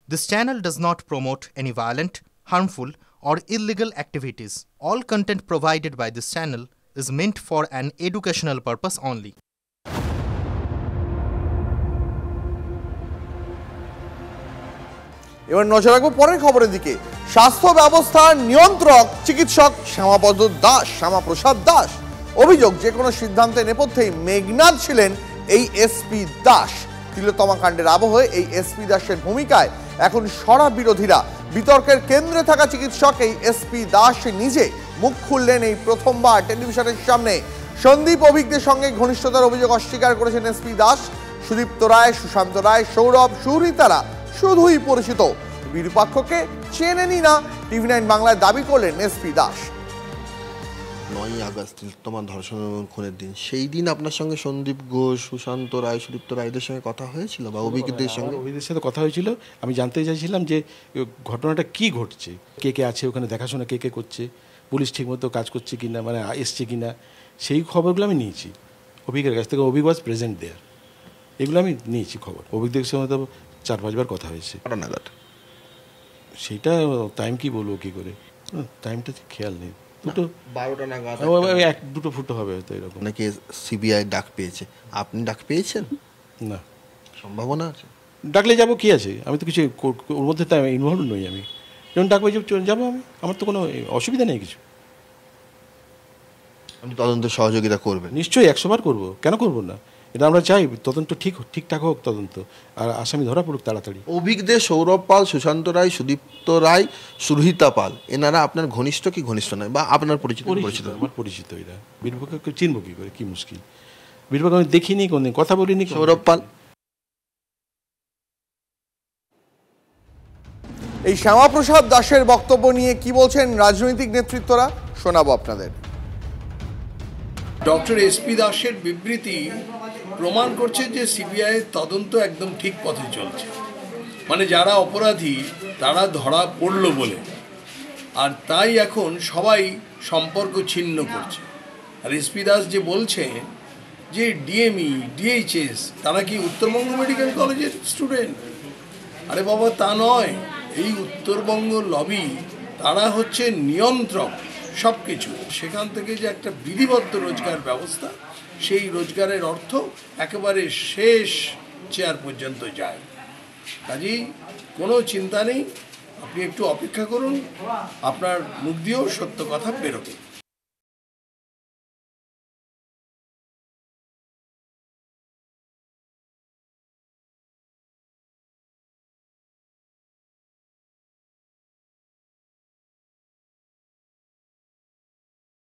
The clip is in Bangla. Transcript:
This channel does not promote any violent, harmful, or illegal activities. All content provided by this channel is meant for an educational purpose only. এবার নজর রাখবো পরের খবরের দিকে। স্বাস্থ্য ব্যবস্থার নিয়ন্ত্রক চিকিৎসক শ্যামাপ্রসাদ দাস অভিযোগ, যে কোনো সিদ্ধান্তে নেপথ্যেই মেঘনাদ ছিলেন এই এসপি দাস। তিলোত্তমা কাণ্ডের আবহে এই এসপি দাসের ভূমিকায় এখন সরা বিরোধীরা। বিতর্কের কেন্দ্রে থাকা চিকিৎসক এই এসপি দাস নিজে মুখ খুললেন এই প্রথমবার টেলিভিশনের সামনে। সন্দীপ অভিজ্ঞদের সঙ্গে ঘনিষ্ঠতার অভিযোগ অস্বীকার করেছেন এসপি দাস। সুদীপ্ত রায়, সুশান্ত রায়, সৌরভ, সুহৃতারা শুধুই পরিচিত, বিরূপাক্ষকে চেনেনি না টিভি 9 বাংলায় দাবি করলেন এসপি দাস। 9ই আগস্ট তিলোত্তমা ধর্ষণ এবং খুনের দিন, সেই দিন আপনার সঙ্গে সন্দীপ ঘোষ, সুশান্ত রায়, সুদীপ্ত রায়দের সঙ্গে কথা হয়েছিল বা অভিজ্ঞদের সঙ্গে? অভিজ্ঞদের সাথে কথা হয়েছিল। আমি জানতে চাইছিলাম যে ঘটনাটা কি ঘটছে, কে কে আছে ওখানে, দেখাশোনা কে কে করছে, পুলিশ ঠিকমতো কাজ করছে কিনা, মানে এসছে কিনা, সেই খবরগুলো আমি নিয়েছি অভিজ্ঞের কাছ থেকে। অভিজ্ঞ ওয়াজ প্রেজেন্ট দেয়ার, এগুলো আমি নিয়েছি খবর। অভিজ্ঞদের সঙ্গে তো 4-5 বার কথা হয়েছে। নাগাদ সেইটা টাইম কি বলবো, কি করে টাইমটা খেয়াল নেই। 12টা নাগাদ, 1-2 ফুটো হবে হয়তো এরকম। নাকি সিবিআই ডাক পেয়েছে, আপনি ডাক পেয়েছেন? না, সম্ভাবনা আছে। ডাকলে যাবো, কি আছে, আমি তো কিছু ওর মধ্যে তো ইনভলভ নই। আমি যখন ডাকবো যাবো, আমার তো কোনো অসুবিধা নেই কিছু। আপনি তদন্ত সহযোগিতা করবেন? নিশ্চয়ই, 100 বার করবো, কেন করবো না। এটা আমরা চাই তদন্ত ঠিকঠাক হোক তদন্ত, আর আসামি ধরা পড়ুক তাড়াতাড়ি। অভিজ্ঞদের সৌরভ পাল, সুশান্ত রায়, সুদীপ্ত রায়, সুরহিতা পাল, এনারা আপনার ঘনিষ্ঠ কি ঘনিষ্ঠ নয়, বা আপনার পরিচিত? আমার পরিচিত এরা। বীরভূমকে চিনবো কি করে, কি মুশকিল। বীরভূমকে আমি দেখিনি, কোনদিন কথা বলিনি। সৌরভ পাল, এই শ্যামাপ্রসাদ দাসের বক্তব্য নিয়ে কি বলছেন রাজনৈতিক নেতৃত্বরা, শোনাবো আপনাদের। ডক্টর এসপি দাসের বিবৃতি প্রমাণ করছে যে সিবিআই তদন্ত একদম ঠিক পথে চলছে। মানে যারা অপরাধী তারা ধরা পড়ল বলে, আর তাই এখন সবাই সম্পর্ক ছিন্ন করছে। আর এসপি দাস যে বলছে যে ডিএমই, ডিএইচএস তারা কি উত্তরবঙ্গ মেডিকেল কলেজের স্টুডেন্ট? আরে বাবা, তা নয়। এই উত্তরবঙ্গ লবি তারা হচ্ছে নিয়ন্ত্রক সব কিছু। সেখান থেকে যে একটা বিধিবদ্ধ রোজগার ব্যবস্থা, সেই রোজগারের অর্থ একেবারে শেষ চেয়ার পর্যন্ত যায়। কাজেই কোনো চিন্তা নেই, আপনি একটু অপেক্ষা করুন, আপনার মুখ দিয়েও সত্য কথা বেরোবে।